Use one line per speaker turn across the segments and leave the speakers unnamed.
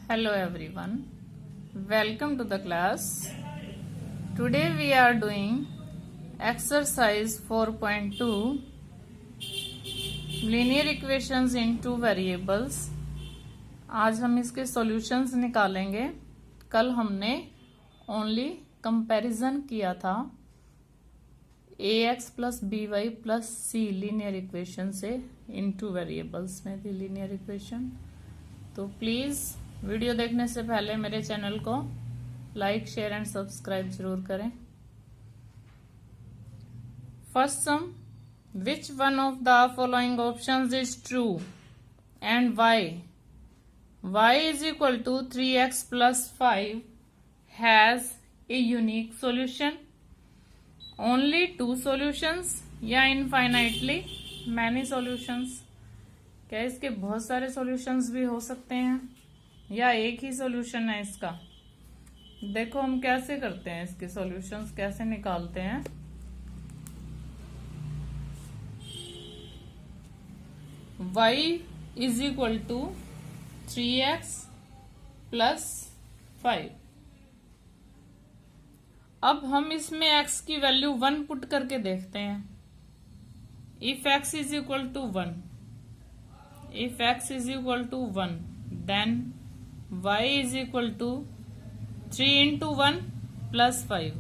Hello everyone, welcome to the class. Today we are doing exercise 4.2 linear equations in two variables. आज हम इसके solutions निकालेंगे. कल हमने ओनली कंपैरिजन किया था ax plus by plus c linear equation से इन टू वेरिएबल्स में थी लीनियर इक्वेशन. तो प्लीज वीडियो देखने से पहले मेरे चैनल को लाइक शेयर एंड सब्सक्राइब जरूर करें. First sum, which one of the following options is true and why? y is equal to 3x plus 5 has a unique solution. Only two solutions या infinitely many solutions? क्या इसके बहुत सारे solutions भी हो सकते हैं या एक ही सॉल्यूशन है इसका? देखो हम कैसे करते हैं, इसके सॉल्यूशंस कैसे निकालते हैं. y is equal to 3x plus 5. अब हम इसमें x की वैल्यू 1 पुट करके देखते हैं. If x is equal to 1, if x is equal to 1, then y is equal to 3 into 1 plus 5.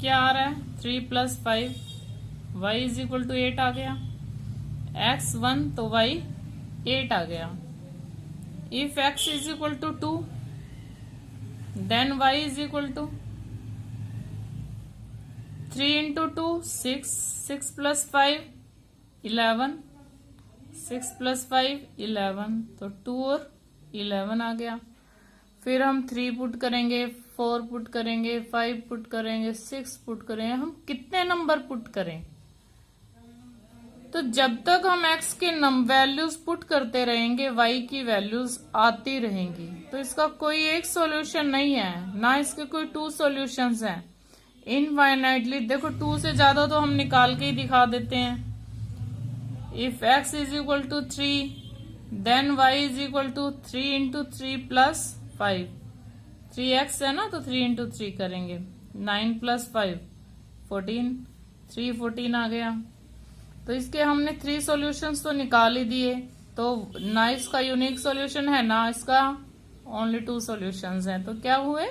क्या आ रहा है? 3 plus 5, y is equal to 8 आ गया. x 1 तो y 8 आ गया. if x is equal to 2, then y is equal to 3 into 2 6, 6 plus 5 11, 6 plus 5 11, तो 2 और 11 आ गया. फिर हम 3 पुट करेंगे, 4 पुट करेंगे, 5 पुट करेंगे, 6 पुट करेंगे. हम कितने नंबर पुट करें? तो जब तक हम x के वैल्यूज पुट करते रहेंगे y की वैल्यूज आती रहेंगी. तो इसका कोई एक सॉल्यूशन नहीं है, ना इसके कोई टू सॉल्यूशंस हैं. इनफाइनाइटली देखो 2 से ज्यादा तो हम निकाल के ही दिखा देते हैं. If x is equal to 3, then y is equal to 3 into 3 plus 5. 3x है ना, तो 3 into 3 करेंगे. 9 plus 5 14, 3 14 आ गया. तो इसके हमने 3 सॉल्यूशंस तो निकाल ही दिए. तो ना इसका यूनिक सॉल्यूशन है, ना इसका ओनली 2 सॉल्यूशंस हैं. तो क्या हुए?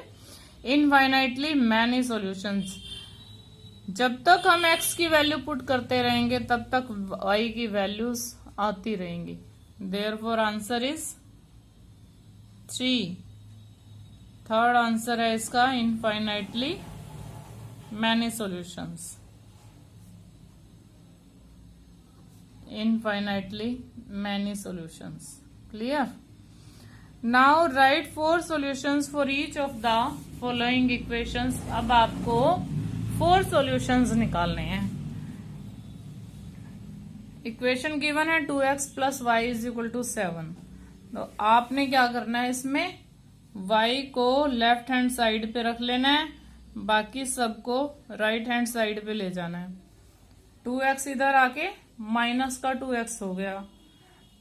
Infinitely many solutions. जब तक हम x की वैल्यू पुट करते रहेंगे तब तक y की वैल्यूज आती रहेंगी. Therefore answer is 3. Third answer है इसका infinitely many solutions. Infinitely many solutions. Clear? Now right 4 solutions for each of the following equations. अब आपको 4 सॉल्यूशंस निकालने हैं. इक्वेशन गिवन है 2x plus y is equal to 7. तो आपने क्या करना है, इसमें y को लेफ्ट हैंड साइड पे रख लेना है, बाकी सबको राइट हैंड साइड पे ले जाना है. 2x इधर आके माइनस का 2x हो गया.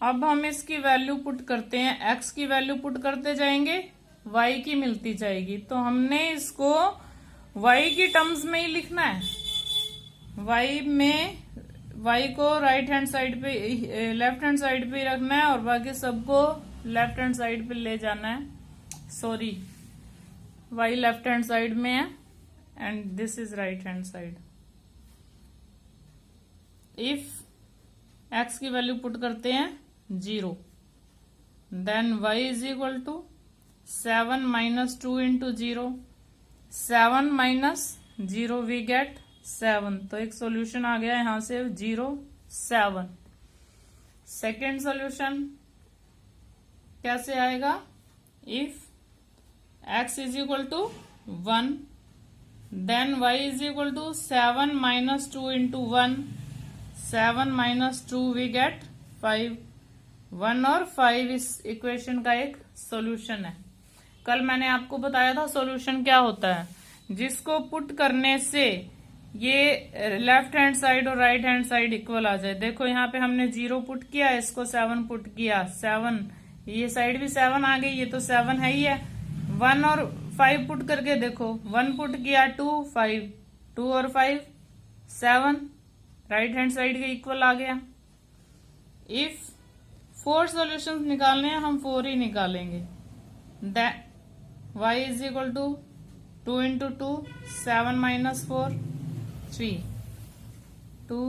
अब हम इसकी वैल्यू पुट करते हैं. x की वैल्यू पुट करते जाएंगे, y की मिलती जाएगी. तो हमने इसको y की टर्म्स में ही लिखना है. y को राइट हैंड साइड पे, लेफ्ट हैंड साइड पे ही रखना है और बाकी सबको लेफ्ट हैंड साइड पे ले जाना है. Sorry, y left hand side में है and this is right hand side. If x की वैल्यू पुट करते हैं 0, then y is equal to 7 minus 2 into 0. 7 minus 0 we get 7. तो एक सॉल्यूशन आ गया यहां से 0 7. सेकेंड सॉल्यूशन कैसे आएगा? If x is equal to 1, then y is equal to 7 minus 2 into 1. 7 minus 2 we get 5. 1 और 5 इस इक्वेशन का एक सॉल्यूशन है. कल मैंने आपको बताया था सॉल्यूशन क्या होता है, जिसको पुट करने से ये लेफ्ट हैंड साइड और राइट हैंड साइड इक्वल आ जाए. देखो यहाँ पे हमने 0 पुट किया, इसको 7 पुट किया. 7 ये साइड भी 7 आ गई, ये तो 7 है ही है। 1 और 5 पुट करके देखो, 1 पुट किया 2 5, 2 और 5 7, राइट हैंड साइड के इक्वल आ गया। इफ 4 सॉल्यूशंस निकालने हैं, हम 4 ही निकालेंगे। That y is equal to 2 into 2 7 minus 4 3 2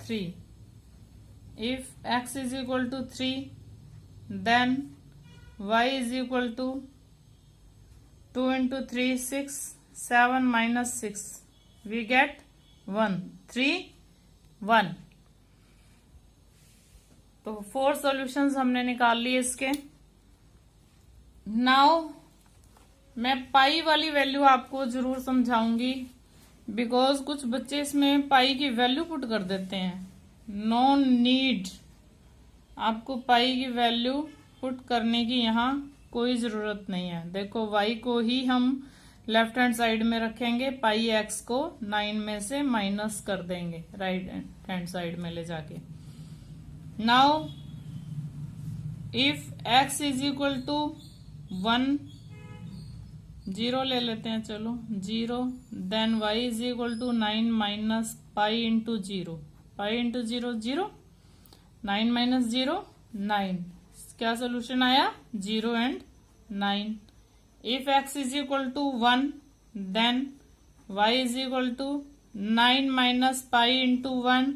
3। If x is equal to 3, then y is equal to 2 into 3 6, 7 minus 6, we get 1 3 1। तो 4 सॉल्यूशंस हमने निकाल लिए इसके। नाउ मैं पाई वाली वैल्यू आपको जरूर समझाऊंगी, बिकॉज कुछ बच्चे इसमें पाई की वैल्यू पुट कर देते हैं। नो नीड, आपको पाई की वैल्यू पुट करने की यहाँ कोई जरूरत नहीं है। देखो y को ही हम लेफ्ट हैंड साइड में रखेंगे, पाई x को 9 में से माइनस कर देंगे राइट हैंड साइड में ले जाके। Now if x is equal to 1 0 ले लेते हैं, चलो 0, then y is equal to 9 minus pi into 0, pi into 0 0, 9 minus 0 9। क्या सोल्यूशन आया? 0 and 9। If x is equal to 1, then y is equal to 9 minus pi into 1,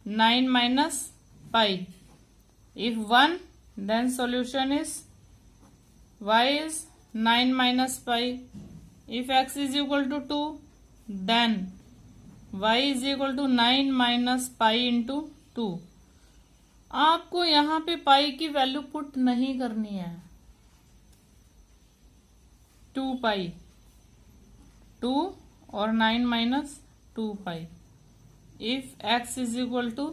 9 minus pi. If 1, then solution is y is 9 minus pi. If x is equal to 2, then y is equal to 9 minus pi into 2। आपको यहाँ पे पाई की value put नहीं करनी है। 2 पाई 2 और 9 minus 2 pi. If x is equal to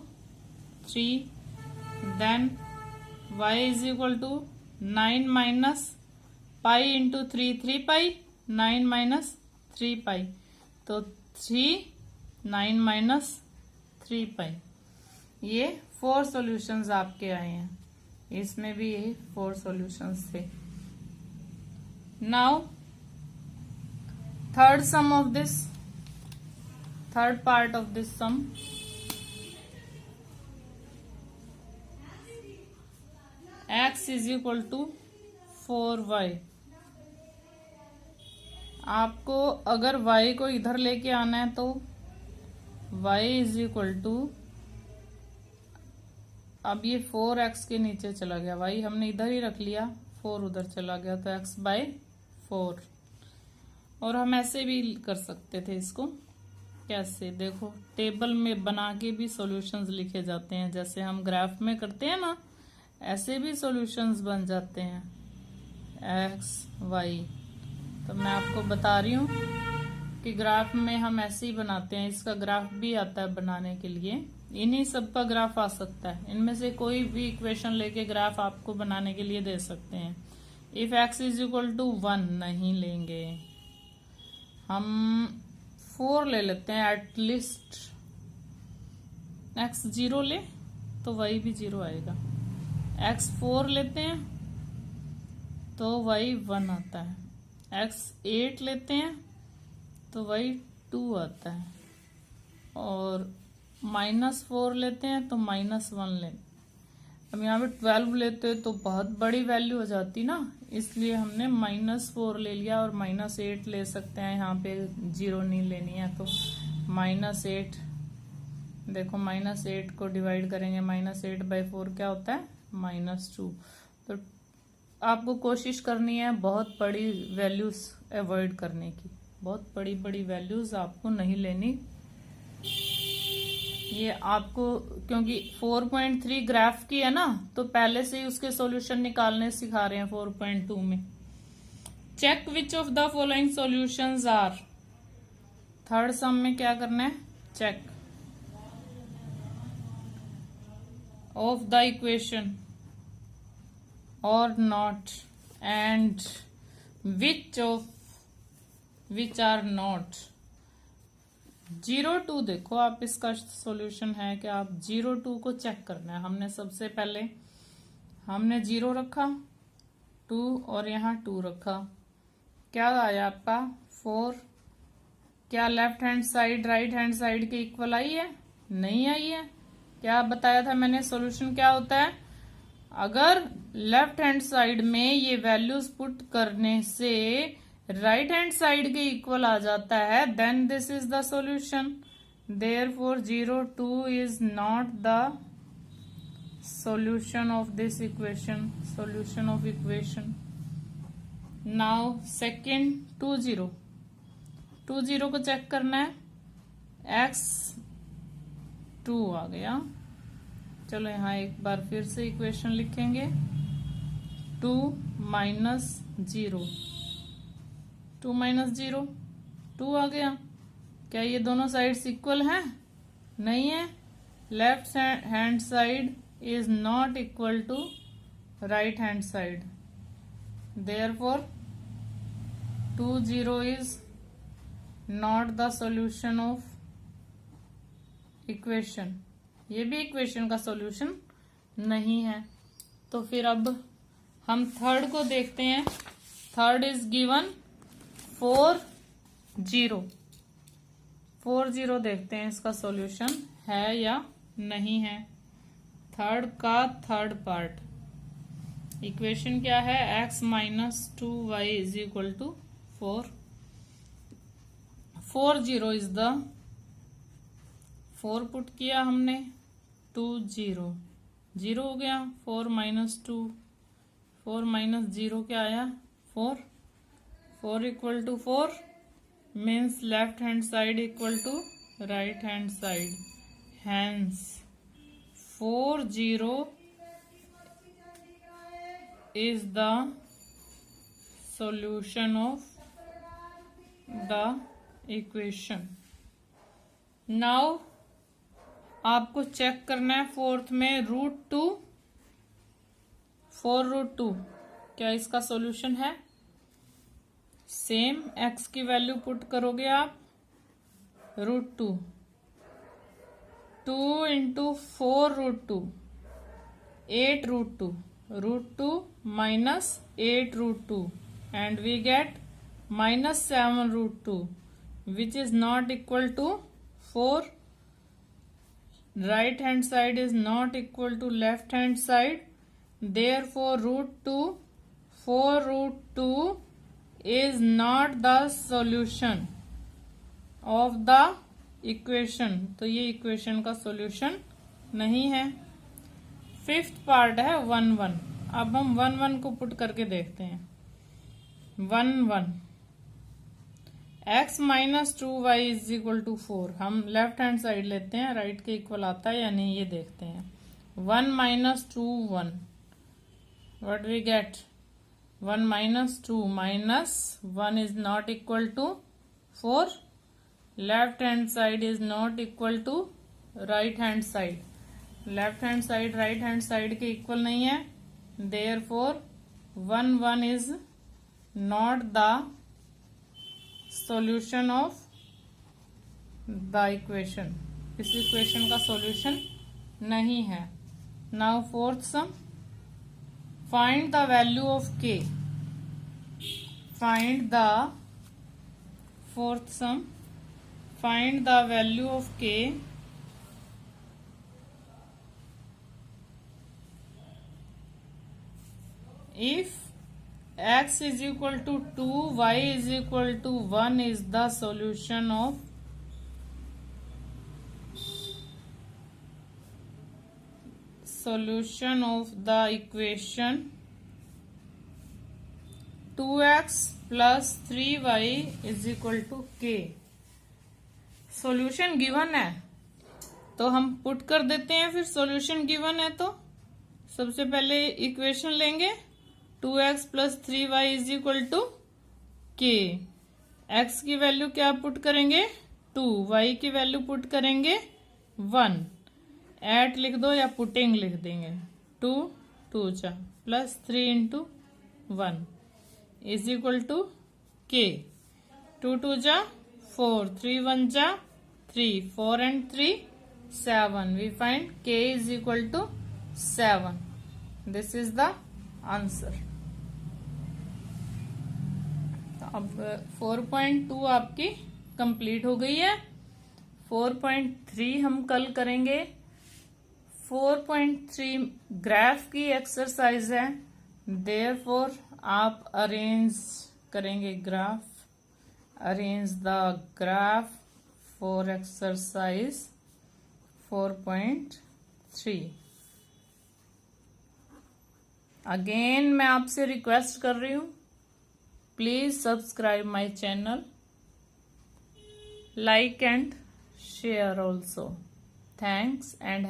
3, then y is equal to 9 minus pi into 3 3 pi, 9 minus 3 पाई, तो 3 9 minus 3 पाई। ये 4 सॉल्यूशंस आपके आए हैं, इसमें भी यही 4 सॉल्यूशंस थे। Now third sum of this, third part of this sum. x is equal to 4y। आपको अगर y को इधर लेके आना है तो y इज इक्वल टू, अब ये 4x के नीचे चला गया, y हमने इधर ही रख लिया, 4 उधर चला गया, तो x बाय 4। और हम ऐसे भी कर सकते थे इसको। कैसे? देखो टेबल में बना के भी सॉल्यूशंस लिखे जाते हैं, जैसे हम ग्राफ में करते हैं ना, ऐसे भी सॉल्यूशंस बन जाते हैं x y। तो मैं आपको बता रही हूँ कि ग्राफ में हम ऐसे ही बनाते हैं। इसका ग्राफ भी आता है बनाने के लिए, इन्हीं सब का ग्राफ आ सकता है। इनमें से कोई भी इक्वेशन लेके ग्राफ आपको बनाने के लिए दे सकते हैं। If x is equal to 1 नहीं लेंगे, हम 4 ले लेते हैं एटलीस्ट। x 0 ले तो y भी 0 आएगा। x 4 लेते हैं तो y 1 आता है। x 8 लेते हैं तो y 2 आता है। और -4 लेते हैं तो -1 लेते। अब यहाँ पे 12 लेते तो बहुत बड़ी वैल्यू हो जाती ना, इसलिए हमने -4 ले लिया। और -8 ले सकते हैं, यहाँ पे 0 नहीं लेनी है तो -8। देखो -8 को डिवाइड करेंगे, -8 बाई 4 क्या होता है? -2। तो आपको कोशिश करनी है बहुत बड़ी वैल्यूज अवॉइड करने की, बहुत बड़ी बड़ी वैल्यूज आपको नहीं लेनी। ये आपको क्योंकि 4.3 ग्राफ की है ना, तो पहले से ही उसके सॉल्यूशन निकालने सिखा रहे हैं 4.2 में। Check which of the following solutions are. Third sum में क्या करना है? Check of the equation or not and which are not। 0 2 देखो आप, इसका सॉल्यूशन है कि आप 0 2 को चेक करना है। हमने सबसे पहले हमने 0 रखा, 2 और यहाँ 2 रखा, क्या आया आपका 4। क्या left hand side right hand side के इक्वल आई है? नहीं आई है। क्या बताया था मैंने, सॉल्यूशन क्या होता है? अगर लेफ्ट हैंड साइड में ये वैल्यूज पुट करने से राइट हैंड साइड के इक्वल आ जाता है, then this is the solution. Therefore 0, 2 is not the solution of this equation, solution of equation. Now second 20 को चेक करना है, x 2 आ गया। चलो यहाँ एक बार फिर से इक्वेशन लिखेंगे, 2 माइनस 0, 2 माइनस 0 2 आ गया। क्या ये दोनों साइड्स इक्वल हैं? नहीं है। Left hand side is not equal to right hand side, therefore 20 is not the solution of equation। ये भी इक्वेशन का सॉल्यूशन नहीं है। तो फिर अब हम थर्ड को देखते हैं। थर्ड इज गिवन 4 0, 4 0 देखते हैं इसका सॉल्यूशन है या नहीं है। थर्ड का थर्ड पार्ट, इक्वेशन क्या है, x minus 2y is equal to 4। 4 0 is the, 4 put किया हमने, 2 0 0 हो गया। 4 माइनस 2, 4 माइनस 0 क्या आया 4, 4 equal to 4 means left hand side equal to right hand side, hence 4 0 is the solution of the equation। now आपको check करना है fourth में √2, 4√2 क्या इसका सॉल्यूशन है? सेम x की वैल्यू पुट करोगे आप, √2, 2 into 4√2, 8√2, √2 minus 8√2 and we get minus 7√2 which is not equal to 4। right hand side is not equal to left hand side, therefore √2, 4√2 is not the solution of the equation. तो ये equation का solution नहीं है। Fifth part है 1 1। अब हम 1 1 को put करके देखते हैं। 1 1 x minus 2y is equal to 4। हम लेफ्ट हैंड साइड लेते हैं, राइट के इक्वल आता है या नहीं ये देखते हैं। 1 minus 2 1, what we get 1 minus 2 minus 1 is not equal to 4। Left hand side is not equal to right hand side, left hand side right hand side के इक्वल नहीं है, therefore 1 1 is not the solution of the equation. इस equation का solution नहीं है। Now fourth sum, find the value of k। Find the fourth sum, find the value of k if x is equal to 2, y is equal to 1 is the solution of the equation 2x plus 3y is equal to k। Solution given है तो हम put कर देते हैं। फिर solution given है तो सबसे पहले इक्वेशन लेंगे, 2x plus 3y is equal to k। x की वैल्यू क्या पुट करेंगे 2, y की वैल्यू पुट करेंगे 1। एट लिख दो या पुटिंग लिख देंगे, 2 2 चा plus 3 into 1 is equal to k। 2 2 जा 4, 3 1 जा 3, 4 and 3 7। We find k is equal to 7। This is the answer. अब 4.2 आपकी कंप्लीट हो गई है। 4.3 हम कल करेंगे। 4.3 ग्राफ की एक्सरसाइज है, देयरफॉर आप अरेंज करेंगे graph. Arrange the graph for exercise 4.3। Again मैं आपसे रिक्वेस्ट कर रही हूं, please subscribe my channel, like and share also. Thanks and